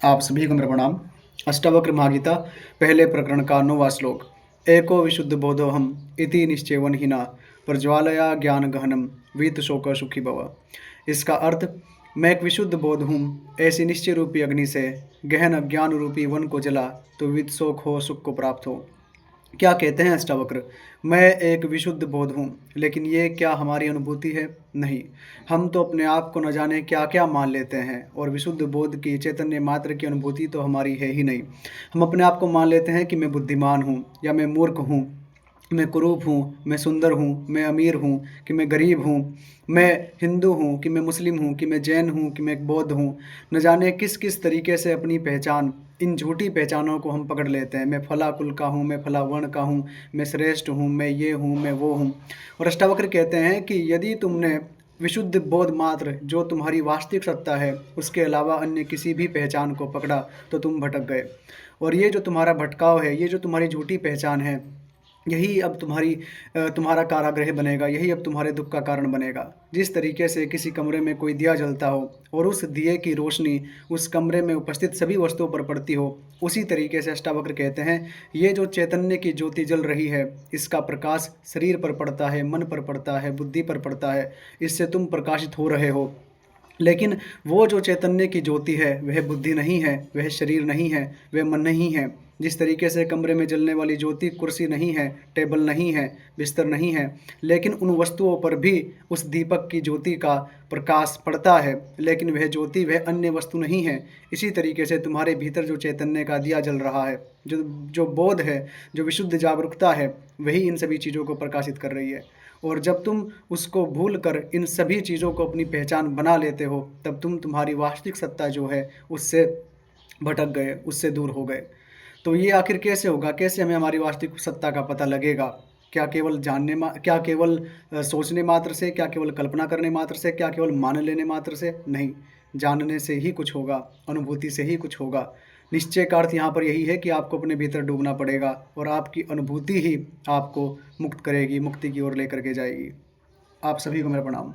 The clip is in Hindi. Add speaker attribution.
Speaker 1: आप सभी को मेरा प्रणाम। अष्टावक्र महागीता पहले प्रकरण का 9वां श्लोक। एको विशुद्ध बोधोहम इति निश्चेवनहीना प्रज्वालया ज्ञान गहनम वीत शोक सुखी भव। इसका अर्थ, मैं एक विशुद्ध बोध हूँ, ऐसी निश्चय रूपी अग्नि से गहन अज्ञान रूपी वन को जला तो वीत शोक हो, सुख को प्राप्त हो। क्या कहते हैं अष्टावक्र? मैं एक विशुद्ध बोध हूँ, लेकिन ये क्या हमारी अनुभूति है? नहीं। हम तो अपने आप को न जाने क्या क्या मान लेते हैं, और विशुद्ध बोध की चैतन्य मात्र की अनुभूति तो हमारी है ही नहीं। हम अपने आप को मान लेते हैं कि मैं बुद्धिमान हूँ या मैं मूर्ख हूँ, मैं कुरूप हूँ, मैं सुंदर हूँ, मैं अमीर हूँ कि मैं गरीब हूँ, मैं हिंदू हूँ कि मैं मुस्लिम हूँ कि मैं जैन हूँ कि मैं एक बौद्ध हूँ। न जाने किस किस तरीके से अपनी पहचान, इन झूठी पहचानों को हम पकड़ लेते हैं। मैं फला कुल का हूँ, मैं फला वर्ण का हूँ, मैं श्रेष्ठ हूँ, मैं ये हूँ, मैं वो हूँ। और अष्टावक्र कहते हैं कि यदि तुमने विशुद्ध बोध मात्र जो तुम्हारी वास्तविक सत्ता है उसके अलावा अन्य किसी भी पहचान को पकड़ा तो तुम भटक गए। और ये जो तुम्हारा भटकाव है, ये जो तुम्हारी झूठी पहचान है, यही अब तुम्हारा कारागृह बनेगा, यही अब तुम्हारे दुख का कारण बनेगा। जिस तरीके से किसी कमरे में कोई दिया जलता हो और उस दिए की रोशनी उस कमरे में उपस्थित सभी वस्तुओं पर पड़ती हो, उसी तरीके से अष्टावक्र कहते हैं ये जो चैतन्य की ज्योति जल रही है, इसका प्रकाश शरीर पर पड़ता है, मन पर पड़ता है, बुद्धि पर पड़ता है, इससे तुम प्रकाशित हो रहे हो। लेकिन वो जो चैतन्य की ज्योति है वह बुद्धि नहीं है, वह शरीर नहीं है, वह मन नहीं है। जिस तरीके से कमरे में जलने वाली ज्योति कुर्सी नहीं है, टेबल नहीं है, बिस्तर नहीं है, लेकिन उन वस्तुओं पर भी उस दीपक की ज्योति का प्रकाश पड़ता है, लेकिन वह ज्योति वह अन्य वस्तु नहीं है। इसी तरीके से तुम्हारे भीतर जो चैतन्य का दिया जल रहा है, जो जो बोध है, जो विशुद्ध जागरूकता है, वही इन सभी चीज़ों को प्रकाशित कर रही है। और जब तुम उसको भूल कर इन सभी चीज़ों को अपनी पहचान बना लेते हो, तब तुम तुम्हारी वास्तविक सत्ता जो है उससे भटक गए, उससे दूर हो गए। तो ये आखिर कैसे होगा? कैसे हमें हमारी वास्तविक सत्ता का पता लगेगा? क्या केवल सोचने मात्र से? क्या केवल कल्पना करने मात्र से? क्या केवल मान लेने मात्र से? नहीं, जानने से ही कुछ होगा, अनुभूति से ही कुछ होगा। निश्चय का अर्थ यहाँ पर यही है कि आपको अपने भीतर डूबना पड़ेगा, और आपकी अनुभूति ही आपको मुक्त करेगी, मुक्ति की ओर लेकर के जाएगी। आप सभी को मेरा प्रणाम।